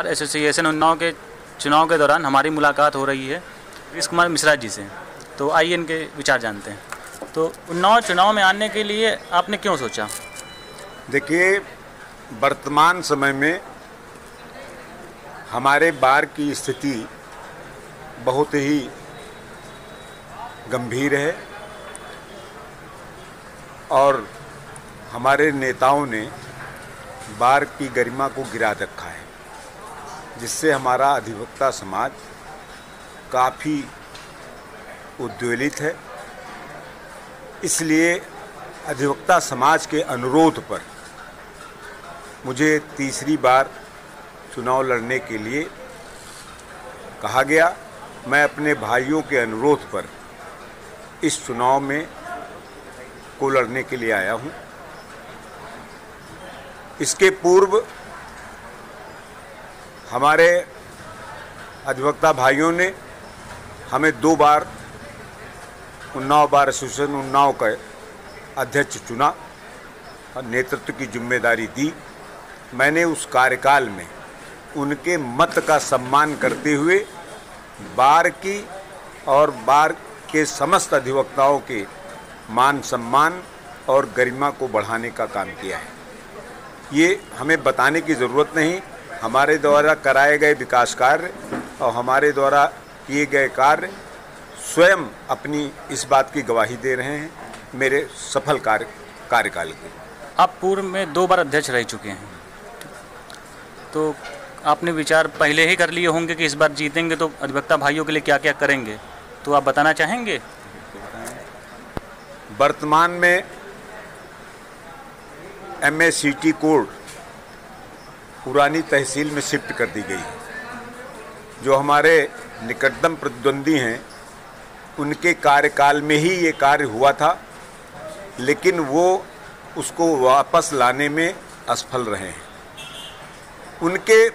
और एसोसिएशन उन्नाव के चुनाव के दौरान हमारी मुलाकात हो रही है गिरीश कुमार मिश्रा जी से। तो आइए इनके विचार जानते हैं। तो उन्नाव चुनाव में आने के लिए आपने क्यों सोचा? देखिए, वर्तमान समय में हमारे बार की स्थिति बहुत ही गंभीर है और हमारे नेताओं ने बार की गरिमा को गिरा रखा है, जिससे हमारा अधिवक्ता समाज काफ़ी उद्वेलित है। इसलिए अधिवक्ता समाज के अनुरोध पर मुझे तीसरी बार चुनाव लड़ने के लिए कहा गया। मैं अपने भाइयों के अनुरोध पर इस चुनाव में को लड़ने के लिए आया हूं। इसके पूर्व हमारे अधिवक्ता भाइयों ने हमें 2 बार उन्नाव बार एसोसिएशन उन्नाव का अध्यक्ष चुना और नेतृत्व की जिम्मेदारी दी। मैंने उस कार्यकाल में उनके मत का सम्मान करते हुए बार की और बार के समस्त अधिवक्ताओं के मान सम्मान और गरिमा को बढ़ाने का काम किया है। ये हमें बताने की ज़रूरत नहीं, हमारे द्वारा कराए गए विकास कार्य और हमारे द्वारा किए गए कार्य स्वयं अपनी इस बात की गवाही दे रहे हैं मेरे सफल कार्यकाल की। आप पूर्व में 2 बार अध्यक्ष रह चुके हैं, तो आपने विचार पहले ही कर लिए होंगे कि इस बार जीतेंगे तो अधिवक्ता भाइयों के लिए क्या क्या करेंगे, तो आप बताना चाहेंगे? वर्तमान में MACT कोड पुरानी तहसील में शिफ्ट कर दी गई है। जो हमारे निकटतम प्रतिद्वंदी हैं उनके कार्यकाल में ही ये कार्य हुआ था, लेकिन वो उसको वापस लाने में असफल रहे हैं। उनके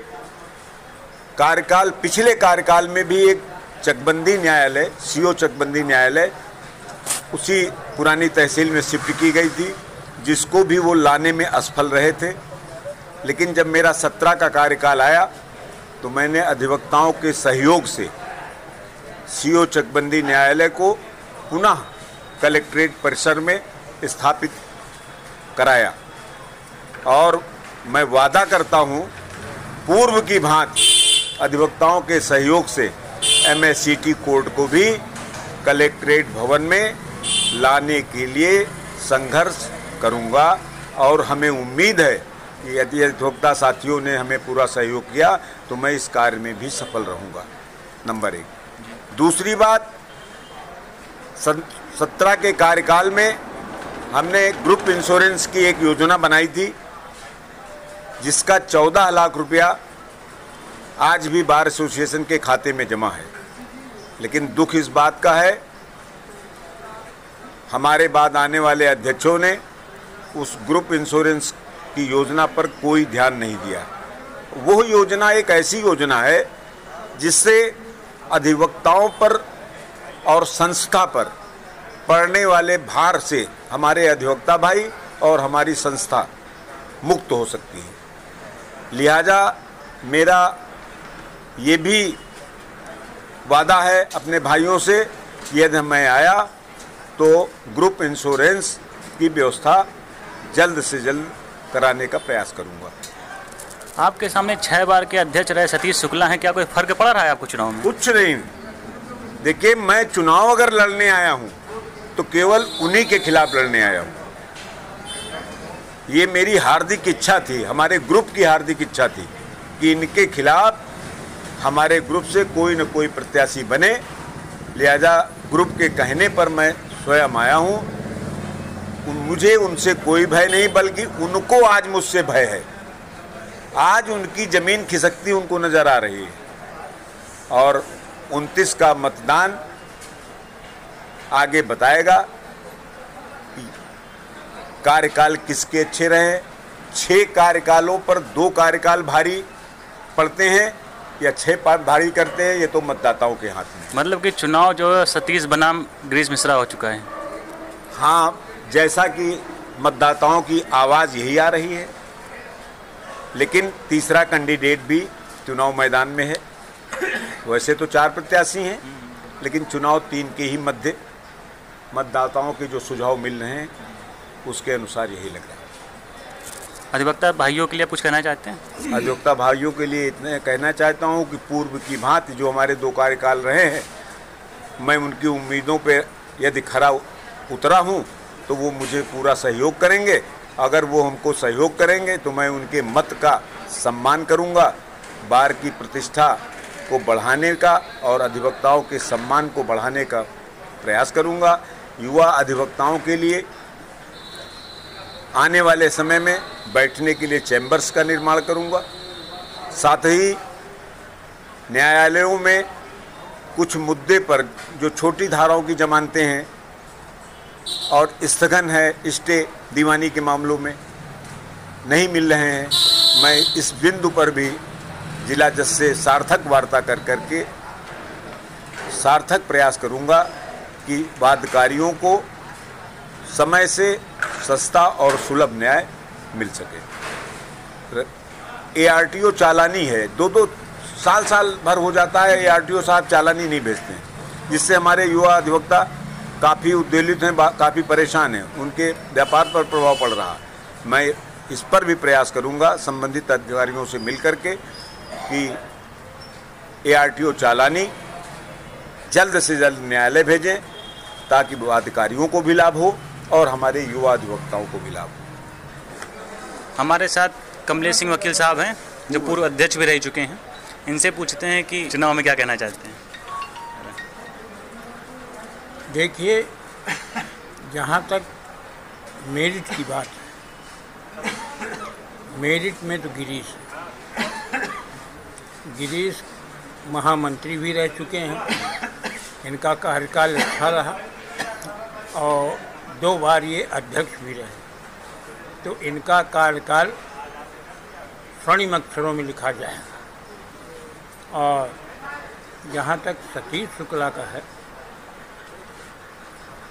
कार्यकाल पिछले कार्यकाल में भी एक चकबंदी न्यायालय CO चकबंदी न्यायालय उसी पुरानी तहसील में शिफ्ट की गई थी, जिसको भी वो लाने में असफल रहे थे। लेकिन जब मेरा 17 का कार्यकाल आया तो मैंने अधिवक्ताओं के सहयोग से CO चकबंदी न्यायालय को पुनः कलेक्ट्रेट परिसर में स्थापित कराया और मैं वादा करता हूं पूर्व की भांति अधिवक्ताओं के सहयोग से MACT कोर्ट को भी कलेक्ट्रेट भवन में लाने के लिए संघर्ष करूंगा। और हमें उम्मीद है कि यदि अधिवक्ता साथियों ने हमें पूरा सहयोग किया तो मैं इस कार्य में भी सफल रहूंगा, नंबर 1। दूसरी बात, 17 के कार्यकाल में हमने ग्रुप इंश्योरेंस की एक योजना बनाई थी, जिसका 14 लाख रुपया आज भी बार एसोसिएशन के खाते में जमा है। लेकिन दुख इस बात का है हमारे बाद आने वाले अध्यक्षों ने उस ग्रुप इंश्योरेंस की योजना पर कोई ध्यान नहीं दिया। वो योजना एक ऐसी योजना है जिससे अधिवक्ताओं पर और संस्था पर पड़ने वाले भार से हमारे अधिवक्ता भाई और हमारी संस्था मुक्त हो सकती है। लिहाजा मेरा ये भी वादा है अपने भाइयों से कि यदि मैं आया तो ग्रुप इंश्योरेंस की व्यवस्था जल्द से जल्द कराने का प्रयास करूंगा। आपके सामने 6 बार के अध्यक्ष रहे सतीश शुक्ला हैं, क्या कोई फर्क पड़ रहा है आपको चुनाव में? कुछ नहीं। देखिए, मैं चुनाव अगर लड़ने आया हूं तो केवल उन्हीं के खिलाफ लड़ने आया हूं। ये मेरी हार्दिक इच्छा थी, हमारे ग्रुप की हार्दिक इच्छा थी कि इनके खिलाफ हमारे ग्रुप से कोई न कोई प्रत्याशी बने। लिहाजा ग्रुप के कहने पर मैं स्वयं आया हूं। मुझे उनसे कोई भय नहीं, बल्कि उनको आज मुझसे भय है। आज उनकी जमीन खिसकती उनको नजर आ रही है और 29 का मतदान आगे बताएगा कि कार्यकाल किसके अच्छे रहे। 6 कार्यकालों पर 2 कार्यकाल भारी पड़ते हैं या 6 भारी करते हैं, ये तो मतदाताओं के हाथ में। मतलब कि चुनाव जो है सतीश बनाम गिरीश मिश्रा हो चुका है। हाँ, जैसा कि मतदाताओं की आवाज़ यही आ रही है, लेकिन तीसरा कैंडिडेट भी चुनाव मैदान में है। वैसे तो 4 प्रत्याशी हैं, लेकिन चुनाव 3 के ही मध्य मतदाताओं के जो सुझाव मिल रहे हैं उसके अनुसार यही लग रहा है। अधिवक्ता भाइयों के लिए कुछ कहना चाहते हैं? अधिवक्ता भाइयों के लिए इतने कहना चाहता हूं कि पूर्व की भांति जो हमारे 2 कार्यकाल रहे हैं, मैं उनकी उम्मीदों पे यदि खरा उतरा हूं तो वो मुझे पूरा सहयोग करेंगे। अगर वो हमको सहयोग करेंगे तो मैं उनके मत का सम्मान करूंगा, बार की प्रतिष्ठा को बढ़ाने का और अधिवक्ताओं के सम्मान को बढ़ाने का प्रयास करूंगा। युवा अधिवक्ताओं के लिए आने वाले समय में बैठने के लिए चैम्बर्स का निर्माण करूंगा। साथ ही न्यायालयों में कुछ मुद्दे पर जो छोटी धाराओं की जमानतें हैं और स्थगन है, स्टे दीवानी के मामलों में नहीं मिल रहे हैं, मैं इस बिंदु पर भी जिला जज से सार्थक वार्ता कर करके सार्थक प्रयास करूंगा कि वादकारियों को समय से सस्ता और सुलभ न्याय मिल सके। ARTO चालानी है, 2-2 साल भर हो जाता है, ARTO साहब चालानी नहीं भेजते हैं, जिससे हमारे युवा अधिवक्ता काफ़ी उद्वेलित हैं, काफ़ी परेशान हैं, उनके व्यापार पर प्रभाव पड़ रहा है। मैं इस पर भी प्रयास करूंगा संबंधित अधिकारियों से मिलकर के कि ARTO चालानी जल्द से जल्द न्यायालय भेजें ताकि अधिकारियों को भी लाभ हो और हमारे युवा अधिवक्ताओं को भी लाभ हो। हमारे साथ कमलेश सिंह वकील साहब हैं जो पूर्व अध्यक्ष भी रह चुके हैं। इनसे पूछते हैं कि चुनाव में क्या कहना चाहते हैं। देखिए, जहाँ तक मेरिट की बात है, मेरिट में तो गिरीश महामंत्री भी रह चुके हैं, इनका कार्यकाल अच्छा रहा और 2 बार ये अध्यक्ष भी रहे, तो इनका कार्यकाल स्वर्णिम अक्षरों में लिखा जाएगा। और जहाँ तक सतीश शुक्ला का है,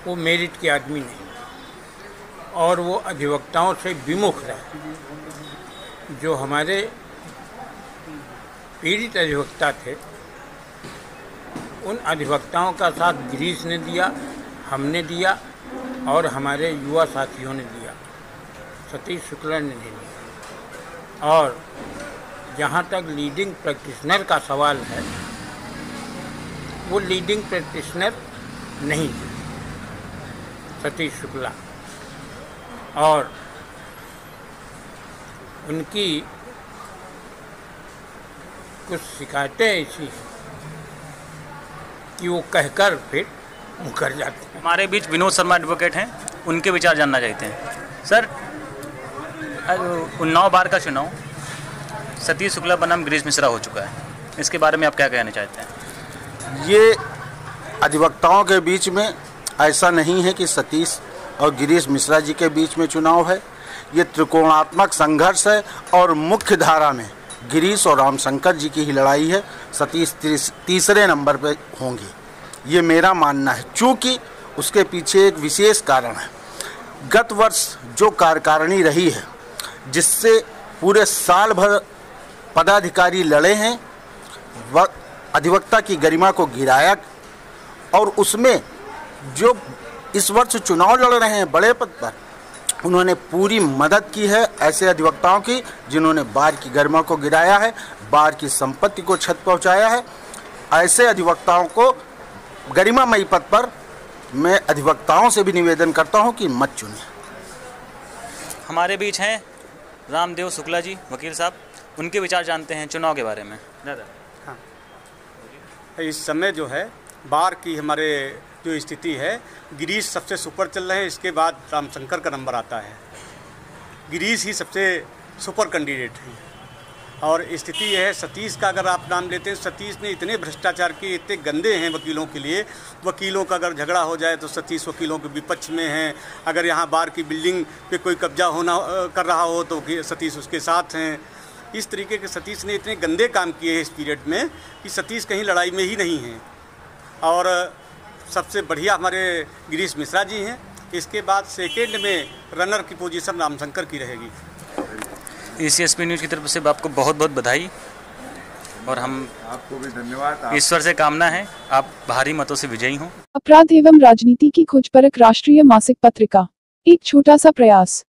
वो मेरिट के आदमी नहीं और वो अधिवक्ताओं से विमुख रहे। जो हमारे पीड़ित अधिवक्ता थे, उन अधिवक्ताओं का साथ गिरीश ने दिया, हमने दिया और हमारे युवा साथियों ने दिया, सतीश शुक्ला ने नहीं दिया। और जहाँ तक लीडिंग प्रैक्टिशनर का सवाल है, वो लीडिंग प्रैक्टिशनर नहीं थे सतीश शुक्ला, और उनकी कुछ शिकायतें ऐसी हैं कि वो कहकर फिर मुकर जाते हैं। हमारे बीच विनोद शर्मा एडवोकेट हैं, उनके विचार जानना चाहते हैं। सर, उन्नाव बार का चुनाव सतीश शुक्ला बनाम गिरीश मिश्रा हो चुका है, इसके बारे में आप क्या कहना चाहते हैं? ये अधिवक्ताओं के बीच में ऐसा नहीं है कि सतीश और गिरीश मिश्रा जी के बीच में चुनाव है। ये त्रिकोणात्मक संघर्ष है और मुख्य धारा में गिरीश और रामशंकर जी की ही लड़ाई है। सतीश तीसरे नंबर पर होंगे, ये मेरा मानना है। चूँकि उसके पीछे एक विशेष कारण है। गत वर्ष जो कार्यकारिणी रही है, जिससे पूरे साल भर पदाधिकारी लड़े हैं, वह अधिवक्ता की गरिमा को गिराया, और उसमें जो इस वर्ष चुनाव लड़ रहे हैं बड़े पद पर, उन्होंने पूरी मदद की है ऐसे अधिवक्ताओं की जिन्होंने बार की गरिमा को गिराया है, बार की संपत्ति को क्षत पहुंचाया है। ऐसे अधिवक्ताओं को गरिमामयी पद पर मैं अधिवक्ताओं से भी निवेदन करता हूं कि मत चुनें। हमारे बीच हैं रामदेव शुक्ला जी, वकील साहब, उनके विचार जानते हैं चुनाव के बारे में। दादा, हाँ, इस समय जो है बार की हमारे जो स्थिति है, गिरीश सबसे सुपर चल रहे हैं, इसके बाद रामशंकर का नंबर आता है। गिरीश ही सबसे सुपर कैंडिडेट हैं। और स्थिति यह है, सतीश का अगर आप नाम लेते हैं, सतीश ने इतने भ्रष्टाचार किए, इतने गंदे हैं वकीलों के लिए। वकीलों का अगर झगड़ा हो जाए तो सतीश वकीलों के विपक्ष में हैं। अगर यहाँ बार की बिल्डिंग पे कोई कब्जा कर रहा हो तो सतीश उसके साथ हैं। इस तरीके के सतीश ने इतने गंदे काम किए हैं इस पीरियड में कि सतीश कहीं लड़ाई में ही नहीं हैं। और सबसे बढ़िया हमारे गिरीश मिश्रा जी हैं। इसके बाद सेकेंड में रनर की पोजीशन रामशंकर की रहेगी। ECSP न्यूज़ की तरफ से आपको बहुत बहुत बधाई। और हम आपको भी धन्यवाद। ईश्वर से कामना है आप भारी मतों से विजयी हों। अपराध एवं राजनीति की खोजपरक राष्ट्रीय मासिक पत्रिका, एक छोटा सा प्रयास।